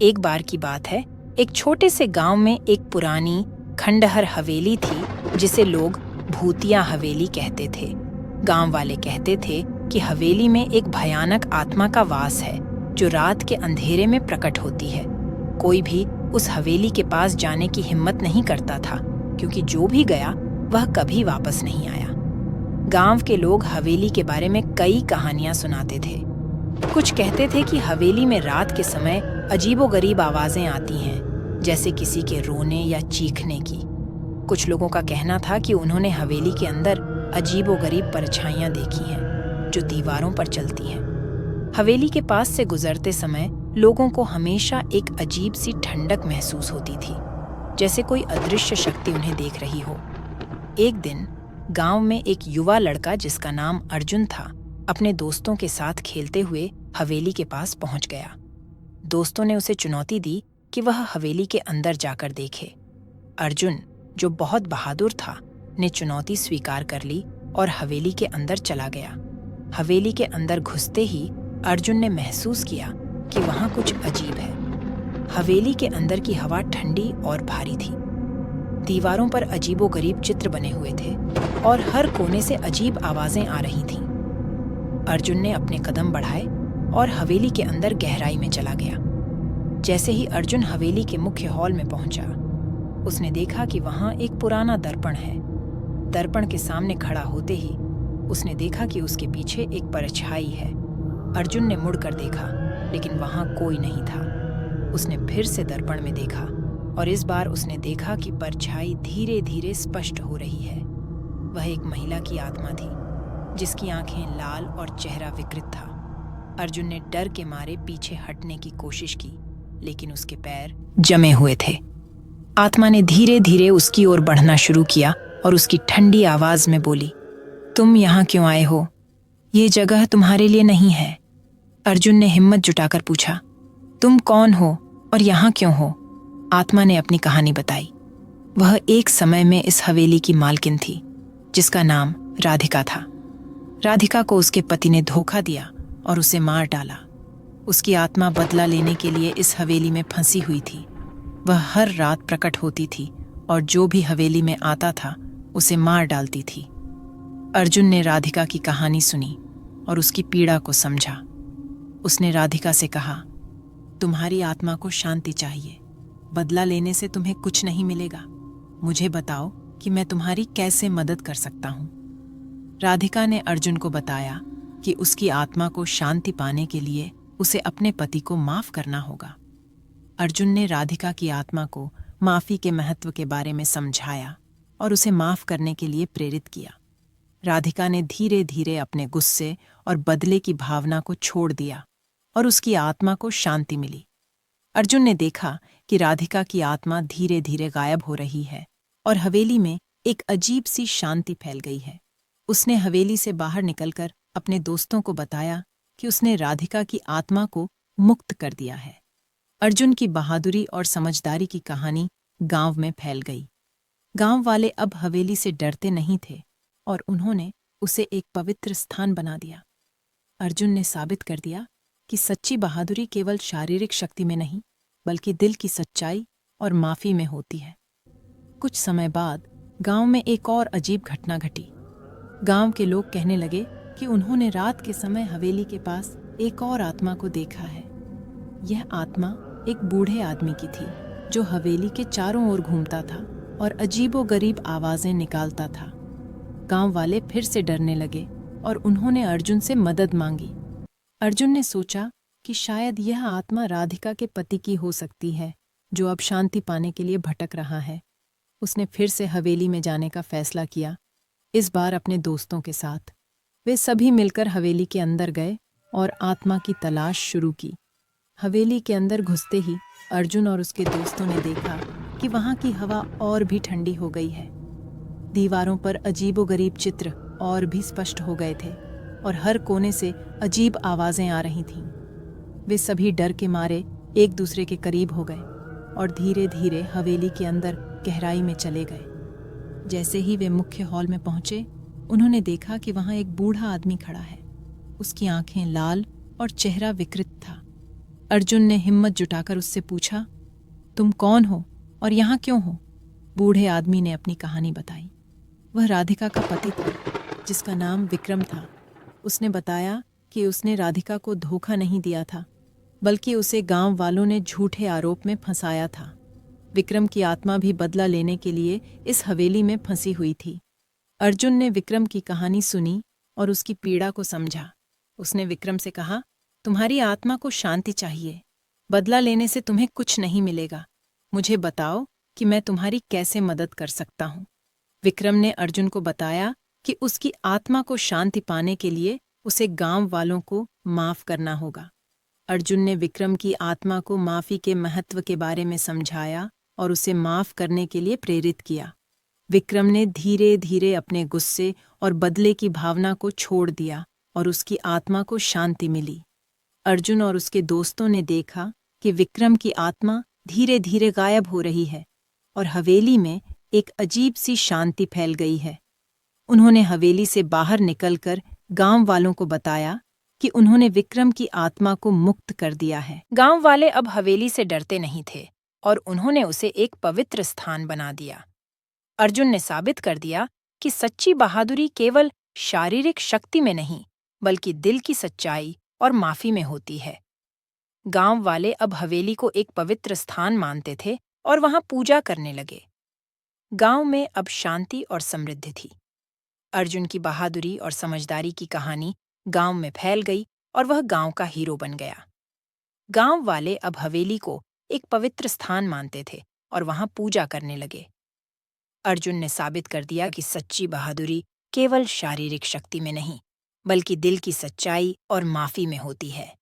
एक बार की बात है, एक छोटे से गांव में एक पुरानी खंडहर हवेली थी जिसे लोग भूतिया हवेली कहते थे। गांव वाले कहते थे कि हवेली में एक भयानक आत्मा का वास है जो रात के अंधेरे में प्रकट होती है। कोई भी उस हवेली के पास जाने की हिम्मत नहीं करता था, क्योंकि जो भी गया वह कभी वापस नहीं आया। गांव के लोग हवेली के बारे में कई कहानियां सुनाते थे। कुछ कहते थे कि हवेली में रात के समय अजीबोगरीब आवाजें आती हैं, जैसे किसी के रोने या चीखने की। कुछ लोगों का कहना था कि उन्होंने हवेली के अंदर अजीबोगरीब परछाइयां देखी हैं, जो दीवारों पर चलती हैं। हवेली के पास से गुजरते समय लोगों को हमेशा एक अजीब सी ठंडक महसूस होती थी, जैसे कोई अदृश्य शक्ति उन्हें देख रही हो। एक दिन गांव में एक युवा लड़का जिसका नाम अर्जुन था, अपने दोस्तों के साथ खेलते हुए हवेली के पास पहुंच गया। दोस्तों ने उसे चुनौती दी कि वह हवेली के अंदर जाकर देखे। अर्जुन, जो बहुत बहादुर था, ने चुनौती स्वीकार कर ली और हवेली के अंदर चला गया। हवेली के अंदर घुसते ही अर्जुन ने महसूस किया कि वहां कुछ अजीब है। हवेली के अंदर की हवा ठंडी और भारी थी। दीवारों पर अजीबोगरीब चित्र बने हुए थे और हर कोने से अजीब आवाजें आ रही थीं। अर्जुन ने अपने कदम बढ़ाए और हवेली के अंदर गहराई में चला गया। जैसे ही अर्जुन हवेली के मुख्य हॉल में पहुंचा, उसने देखा कि वहां एक पुराना दर्पण है। दर्पण के सामने खड़ा होते ही उसने देखा कि उसके पीछे एक परछाई है। अर्जुन ने मुड़कर देखा, लेकिन वहां कोई नहीं था। उसने फिर से दर्पण में देखा और इस बार उसने देखा कि परछाई धीरे धीरे स्पष्ट हो रही है। वह एक महिला की आत्मा थी, जिसकी आंखें लाल और चेहरा विकृत था। अर्जुन ने डर के मारे पीछे हटने की कोशिश की, लेकिन उसके पैर जमे हुए थे। आत्मा ने धीरे धीरे उसकी ओर बढ़ना शुरू किया और उसकी ठंडी आवाज में बोली, तुम यहाँ क्यों आए हो? ये जगह तुम्हारे लिए नहीं है। अर्जुन ने हिम्मत जुटाकर पूछा, तुम कौन हो और यहाँ क्यों हो? आत्मा ने अपनी कहानी बताई। वह एक समय में इस हवेली की मालकिन थी, जिसका नाम राधिका था। राधिका को उसके पति ने धोखा दिया और उसे मार डाला। उसकी आत्मा बदला लेने के लिए इस हवेली में फंसी हुई थी। वह हर रात प्रकट होती थी और जो भी हवेली में आता था उसे मार डालती थी। अर्जुन ने राधिका की कहानी सुनी और उसकी पीड़ा को समझा। उसने राधिका से कहा, तुम्हारी आत्मा को शांति चाहिए। बदला लेने से तुम्हें कुछ नहीं मिलेगा। मुझे बताओ कि मैं तुम्हारी कैसे मदद कर सकता हूँ। राधिका ने अर्जुन को बताया कि उसकी आत्मा को शांति पाने के लिए उसे अपने पति को माफ करना होगा। अर्जुन ने राधिका की आत्मा को माफी के महत्व के बारे में समझाया और उसे माफ करने के लिए प्रेरित किया। राधिका ने धीरे धीरे अपने गुस्से और बदले की भावना को छोड़ दिया और उसकी आत्मा को शांति मिली। अर्जुन ने देखा कि राधिका की आत्मा धीरे धीरे गायब हो रही है और हवेली में एक अजीब सी शांति फैल गई है। उसने हवेली से बाहर निकलकर अपने दोस्तों को बताया कि उसने राधिका की आत्मा को मुक्त कर दिया है। अर्जुन की बहादुरी और समझदारी की कहानी गांव में फैल गई। गांव वाले अब हवेली से डरते नहीं थे और उन्होंने उसे एक पवित्र स्थान बना दिया। अर्जुन ने साबित कर दिया कि सच्ची बहादुरी केवल शारीरिक शक्ति में नहीं, बल्कि दिल की सच्चाई और माफी में होती है। कुछ समय बाद गांव में एक और अजीब घटना घटी। गांव के लोग कहने लगे कि उन्होंने रात के समय हवेली के पास एक और आत्मा को देखा है। यह आत्मा एक बूढ़े आदमी की थी, जो हवेली के चारों ओर घूमता था और अजीबोगरीब आवाजें निकालता था। गांव वाले फिर से डरने लगे और उन्होंने अर्जुन से मदद मांगी। अर्जुन ने सोचा कि शायद यह आत्मा राधिका के पति की हो सकती है, जो अब शांति पाने के लिए भटक रहा है। उसने फिर से हवेली में जाने का फैसला किया, इस बार अपने दोस्तों के साथ। वे सभी मिलकर हवेली के अंदर गए और आत्मा की तलाश शुरू की। हवेली के अंदर घुसते ही अर्जुन और उसके दोस्तों ने देखा कि वहां की हवा और भी ठंडी हो गई है। दीवारों पर अजीबोगरीब चित्र और भी स्पष्ट हो गए थे और हर कोने से अजीब आवाजें आ रही थीं। वे सभी डर के मारे एक दूसरे के करीब हो गए और धीरे धीरे हवेली के अंदर गहराई में चले गए। जैसे ही वे मुख्य हॉल में पहुंचे, उन्होंने देखा कि वहां एक बूढ़ा आदमी खड़ा है। उसकी आंखें लाल और चेहरा विकृत था। अर्जुन ने हिम्मत जुटाकर उससे पूछा, तुम कौन हो और यहाँ क्यों हो? बूढ़े आदमी ने अपनी कहानी बताई। वह राधिका का पति था, जिसका नाम विक्रम था। उसने बताया कि उसने राधिका को धोखा नहीं दिया था, बल्कि उसे गांव वालों ने झूठे आरोप में फंसाया था। विक्रम की आत्मा भी बदला लेने के लिए इस हवेली में फंसी हुई थी। अर्जुन ने विक्रम की कहानी सुनी और उसकी पीड़ा को समझा। उसने विक्रम से कहा, तुम्हारी आत्मा को शांति चाहिए। बदला लेने से तुम्हें कुछ नहीं मिलेगा। मुझे बताओ कि मैं तुम्हारी कैसे मदद कर सकता हूँ। विक्रम ने अर्जुन को बताया कि उसकी आत्मा को शांति पाने के लिए उसे गांव वालों को माफ करना होगा। अर्जुन ने विक्रम की आत्मा को माफी के महत्व के बारे में समझाया और उसे माफ करने के लिए प्रेरित किया। विक्रम ने धीरे धीरे अपने गुस्से और बदले की भावना को छोड़ दिया और उसकी आत्मा को शांति मिली। अर्जुन और उसके दोस्तों ने देखा कि विक्रम की आत्मा धीरे धीरे गायब हो रही है और हवेली में एक अजीब सी शांति फैल गई है। उन्होंने हवेली से बाहर निकलकर गांव वालों को बताया कि उन्होंने विक्रम की आत्मा को मुक्त कर दिया है। गांव वाले अब हवेली से डरते नहीं थे और उन्होंने उसे एक पवित्र स्थान बना दिया। अर्जुन ने साबित कर दिया कि सच्ची बहादुरी केवल शारीरिक शक्ति में नहीं, बल्कि दिल की सच्चाई और माफी में होती है। गांव वाले अब हवेली को एक पवित्र स्थान मानते थे और वहां पूजा करने लगे। गांव में अब शांति और समृद्धि थी। अर्जुन की बहादुरी और समझदारी की कहानी गांव में फैल गई और वह गांव का हीरो बन गया। गांव वाले अब हवेली को एक पवित्र स्थान मानते थे और वहां पूजा करने लगे। अर्जुन ने साबित कर दिया कि सच्ची बहादुरी केवल शारीरिक शक्ति में नहीं, बल्कि दिल की सच्चाई और माफी में होती है।